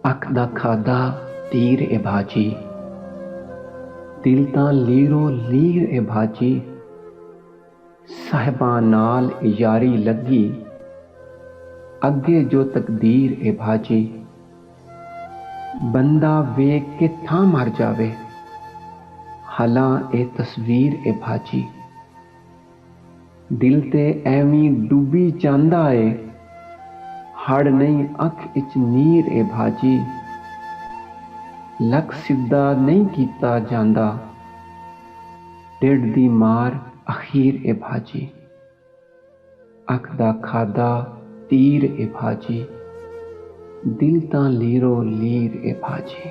अख दा खादा तीर ए भाजी, दिल तां लीरो लीर ए भाजी। साहिबां नाल यारी लगी, अगे जो तकदीर ए भाजी। बंदा वेख के थां मर जावे, हालां ए तस्वीर ए भाजी। दिल ते ऐवी डुबी जांदा ए, हड़ नहीं अख इच नीर ए भाजी। लक सिद्धा नहीं कीता जांदा, ढिड दी मार अखीर ए भाजी। अख दा खादा तीर ए भाजी, दिल तां लीरो लीर ए भाजी।